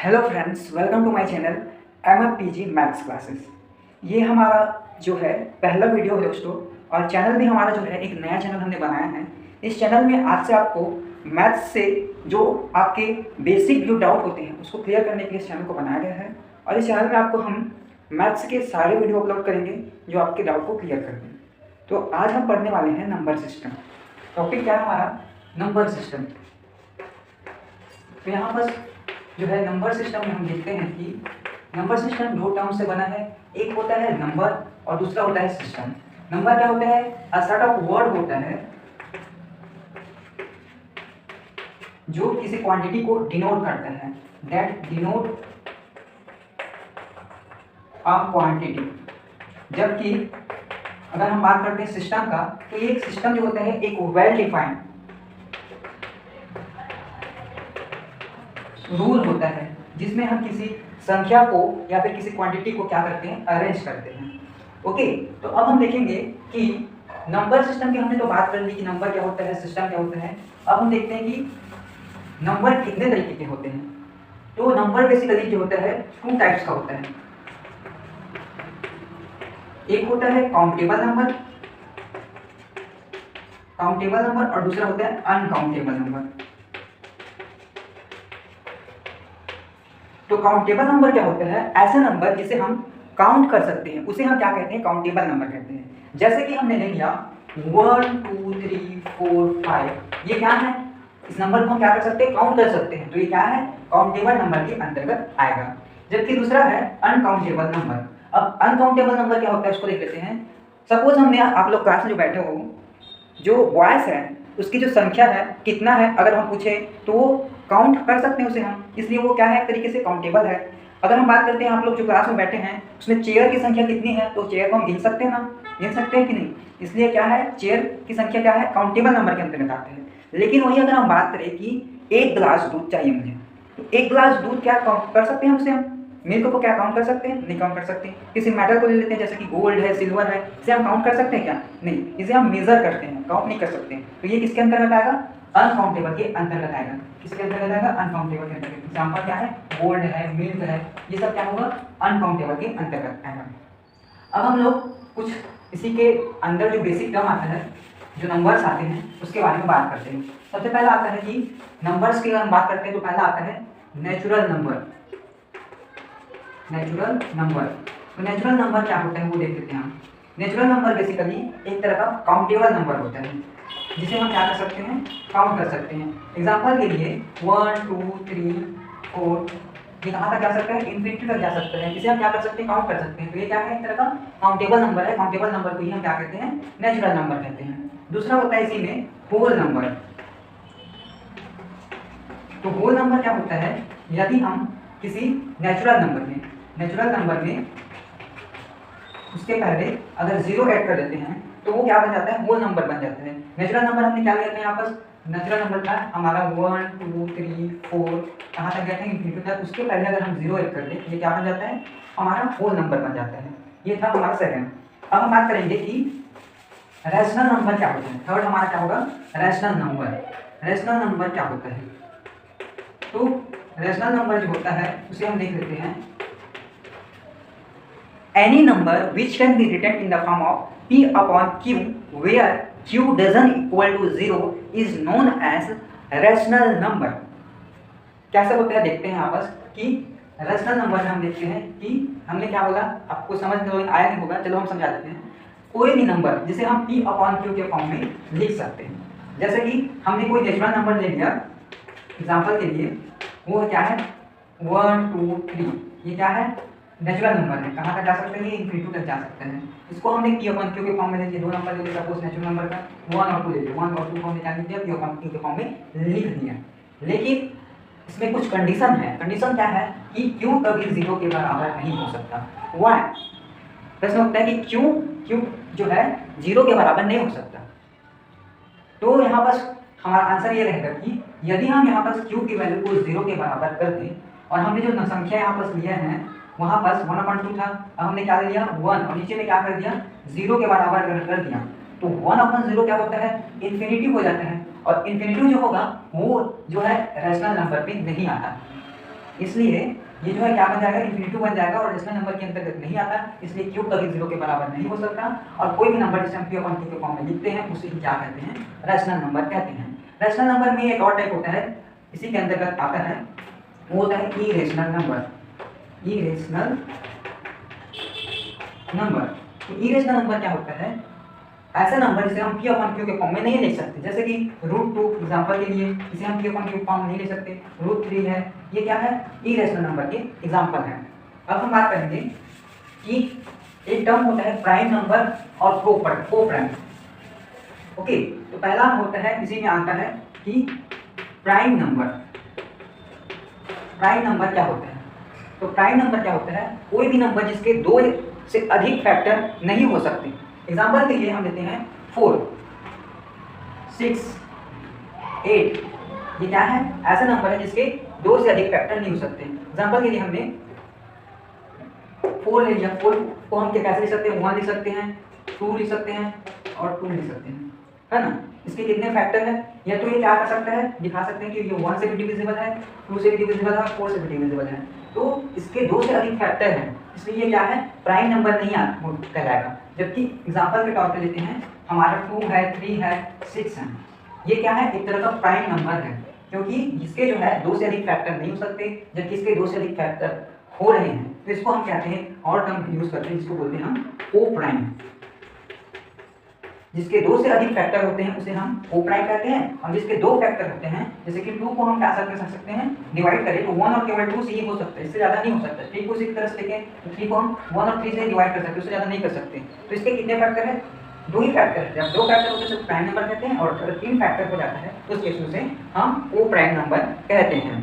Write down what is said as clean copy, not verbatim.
Hello friends, welcome to my channel MFPG maths classes. ये हमारा जो है पहला वीडियो है दोस्तों, और चैनल भी हमारा जो है एक नया चैनल हमने बनाया है। इस चैनल में आज से आपको मैथ्स से जो आपके बेसिक जो डाउट होते हैं उसको क्लियर करने के लिए इस चैनल को बनाया गया है। और इस चैनल में आपको हम मैथ्स के सारे वीडियो अपलोड करेंगे जो आपके डाउट को क्लियर कर दें। तो आज हम पढ़ने वाले हैं नंबर सिस्टम। टॉपिक क्या है हमारा? Number system. तो यहाँ पर जो है नंबर सिस्टम में हम देखते हैं कि नंबर सिस्टम दो टर्म से बना है। एक होता है नंबर और दूसरा होता है सिस्टम। नंबर क्या होता है? अ सेट ऑफ वर्ड होता है जो किसी क्वांटिटी को डिनोट करता है, दैट डिनोट अ क्वांटिटी। जबकि अगर हम बात करते हैं सिस्टम का, तो ये एक सिस्टम जो होता है एक वेल डिफाइंड रूल होता है जिसमें हम किसी संख्या को या फिर किसी क्वांटिटी को क्या करते हैं, अरेंज करते हैं। ओके, तो अब हम देखेंगे कि नंबर सिस्टम की हमने तो बात कर ली कि नंबर क्या होता है, सिस्टम क्या होता है। अब हम देखते हैं कि नंबर कितने तरीके के होते हैं। तो नंबर बेसिकली जो होता है टू टाइप्स का होता है। एक होता है काउंटेबल नंबर, और दूसरा होता है अनकाउंटेबल नंबर। तो काउंटेबल नंबर क्या होता है? ऐसे नंबर जिसे हम काउंट कर सकते हैं उसे हम क्या कहते हैं? काउंटेबल नंबर कहते हैं। जैसे कि हमने ले लिया 1 2 3 4 5, ये क्या है? इस नंबर को हम क्या कर सकते हैं? काउंट कर सकते हैं। तो ये क्या है? काउंटेबल नंबर के अंतर्गत आएगा। जबकि दूसरा है अनकाउंटेबल नंबर। अब अनकाउंटेबल नंबर क्या होता है उसको देख लेते हैं। सपोज हमने, आप लोग क्लास में जो बैठे हो, जो बॉयस है उसकी जो संख्या है कितना है अगर हम पूछे तो वो काउंट कर सकते हैं उसे हम, इसलिए वो क्या है, एक तरीके से काउंटेबल है। अगर हम बात करते हैं आप लोग जो क्लास में बैठे हैं उसमें चेयर की संख्या कितनी है, तो चेयर को हम गिन सकते हैं ना, गिन सकते हैं कि नहीं। इसलिए क्या है, चेयर की संख्या क्या है, काउंटेबल नंबर के अंतर्गत आते हैं। लेकिन वही अगर हम बात करें कि एक गिलास दूध चाहिए मुझे, तो एक गिलास दूध क्या काउंट कर सकते हैं उसे हम? मिल्क को क्या काउंट कर सकते हैं? नहीं काउंट कर सकते। किसी मेटल को ले लेते हैं जैसे कि गोल्ड है, सिल्वर है, इसे हम काउंट कर सकते हैं क्या? नहीं, इसे हम मेजर करते हैं, काउंट नहीं कर सकते। तो ये किसके अंतर्गत आएगा? अनकाउंटेबल के अंतर्गत आएगा। किसके अंतर्गत आएगा? अनकाउंटेबल के अंतर्गत। एग्जांपल क्या है? गोल्ड है, मिल्क है, ये सब क्या होगा? अनकाउंटेबल के अंतर्गत आएगा। अब हम लोग कुछ इसी के अंदर जो बेसिक टर्म आता है, जो नंबर्स आते हैं उसके बारे में बात करते हैं। सबसे पहला आता है कि नंबर्स की अगर हम बात करते हैं तो पहला आता है नेचुरल नंबर। नेचुरल नंबर, तो नेचुरल नंबर क्या होता है वो देख लेते हैं हम। नेचुरल नंबर बेसिकली एक तरह का काउंटेबल नंबर होता है जिसे हम क्या कर सकते हैं? काउंट कर सकते हैं। एग्जांपल के लिए 1 2 3 4, ये कहाँ तक जा सकता है? इन्फिनिटी तक जा सकता है। इसे हम क्या कर सकते हैं? काउंट कर सकते हैं। तो ये क्या है? एक तरह का काउंटेबल नंबर है। काउंटेबल नंबर को ही हम क्या कहते हैं? नेचुरल नंबर कहते हैं। दूसरा होता है इसी में होल नंबर। तो होल नंबर क्या होता है? यदि हम किसी नेचुरल नंबर में उसके पहले अगर 0 ऐड कर देते हैं तो वो क्या बन जाता है? होल नंबर बन जाता है। नेचुरल नंबर हमने क्या लिया था यहाँ पर? नेचुरल नंबर था हमारा 1 2 3 4, कहाँ तक गया था? इन्फिनिटी तक। उसके पहले अगर हम 0 ऐड कर दें ये क्या बन जाता है? हमारा होल नंबर बन जाता है। ये था हमारा सेकंड। अब हम बात करेंगे कि रैशनल नंबर क्या होता है। थर्ड हमारा क्या होगा? Rational number. रैशनल नंबर क्या होता है? तो रैशनल नंबर जो होता है उसे हम देख लेते हैं। Any number which can be written in the form of p upon q where q doesn't equal to 0 is known as rational number. कैसे होता है देखते हैं आपस कि रैशनल नंबर में हम देखते हैं कि हमने क्या बोला, आपको समझ में आया नहीं होगा, चलो हम समझा देते हैं। कोई भी नंबर जिसे हम p अपॉन q के फॉर्म में लिख सकते हैं। जैसे कि हमने कोई नेचुरल नंबर ले लिया एग्जाम्पल के लिए, वो क्या है? 1 2 3, ये क्या है? नेचुरल नंबर है। कहाँ तक जा सकते हैं? इन्फिनिटी तक जा सकते हैं। इसको हमने p अपॉन q के फॉर्म में लिखिए। दो नंबर ले लिए सपोज नेचुरल नंबर का 1 और 2 ले लिए। 1 और 2 को हमने क्या लिख दिया? p अपॉन q के फॉर्म में लिख दिया। लेकिन इसमें कुछ कंडीशन है। कंडीशन क्या है कि q कभी 0 के बराबर नहीं हो सकता। वाई? प्रश्न उठता है कि q जो है 0 के बराबर नहीं हो सकता। तो यहाँ पर हमारा आंसर ये रहेगा कि यदि हम यहाँ पर q की वैल्यू को 0 के बराबर कर दें, और हमने जो संख्या यहाँ पर लिया है वहाँ पर 1/2 था, अब हमने क्या ले लिया? 1, और नीचे में क्या कर दिया? 0 के बराबर कर दिया। तो 1/0 क्या होता है? इन्फिनिटी हो जाता है। और इन्फिनिटी जो होगा वो जो है रैशनल नंबर पे नहीं आता। इसलिए ये जो है क्या बन जाएगा, इंफिनिटिव बन जाएगा और रेशनल नंबर के अंतर्गत नहीं आता, इसलिए क्यूब कभी 0 के बराबर नहीं हो सकता। और कोई भी नंबर जिसे हम P अपॉन Q के फॉर्म में लिखते हैं उसे ही क्या कहते हैं, रैशनल नंबर कहते हैं। रैशनल नंबर में एक और टाइप होता है, इसी के अंतर्गत आता है, वो होता है इरेशनल नंबर। इरेशनल नंबर, तो इरेशनल नंबर क्या होता है, ऐसा नंबर जिसे हम P अपॉन Q के फॉर्म में नहीं लिख सकते, जैसे कि √2 एग्जांपल के लिए इसे हम P अपॉन Q फॉर्म में नहीं लिख सकते, √3 है, ये क्या है, इरेशनल नंबर के एग्जांपल है। अब हम बात करेंगे कि एक टर्म होता है प्राइम नंबर और को प्राइम। ओके, तो पहला होता है, इसी में आता है कि प्राइम नंबर। प्राइम नंबर क्या होता है, तो प्राइम नंबर क्या होता है, कोई भी नंबर जिसके 2 से अधिक फैक्टर नहीं हो सकते। एग्जाम्पल के लिए हम लेते हैं 4, 6, 8, ये क्या है, ऐसा नंबर है जिसके 2 से अधिक फैक्टर नहीं हो सकते। एग्जाम्पल के लिए हमने 4 ले लिया, 4 को हम कैसे लिख सकते हैं, 1 लिख सकते हैं, 2 लिख सकते हैं और 2 लिख सकते हैं, है ना। इसके कितने फैक्टर हैं, या तो ये क्या कर सकता है, दिखा सकते हैं कि ये 1 से भी डिविजिबल है, 2 से भी डिविजिबल है, 4 से भी डिविजिबल है, तो इसके 2 से अधिक फैक्टर हैं, इसलिए ये क्या है, प्राइम नंबर नहीं कहलाएगा। जबकि एग्जाम्पल के तौर पे लेते हैं, हमारा 2 है, 3 है, 6 है, ये क्या है, एक तरह का प्राइम नंबर है, क्योंकि इसके जो है 2 से अधिक फैक्टर नहीं हो सकते, जबकि इसके 2 से अधिक फैक्टर हो रहे हैं, तो इसको हम कहते हैं, और टर्म यूज करते हैं जिसको बोलते हैं हम को प्राइम। जिसके 2 से अधिक फैक्टर होते हैं उसे हम को प्राइम कहते हैं, और जिसके 2 फैक्टर होते हैं, जैसे कि 2 को हम क्या कर सकते हैं, डिवाइड करें तो 1 और केवल 2 से ही हो सकता है, इससे ज़्यादा नहीं हो सकता। 3 को इसी तरह से देखें तो 3 को हम 1 और 3 से डिवाइड कर सकते हैं, उससे ज़्यादा नहीं कर सकते। तो इसके कितने फैक्टर है, 2 ही फैक्टर है। जब 2 फैक्टर होते हैं तो प्राइम नंबर कहते हैं, और अगर 3 फैक्टर हो जाता है तो उस केस में उसे हम को प्राइम नंबर कहते हैं।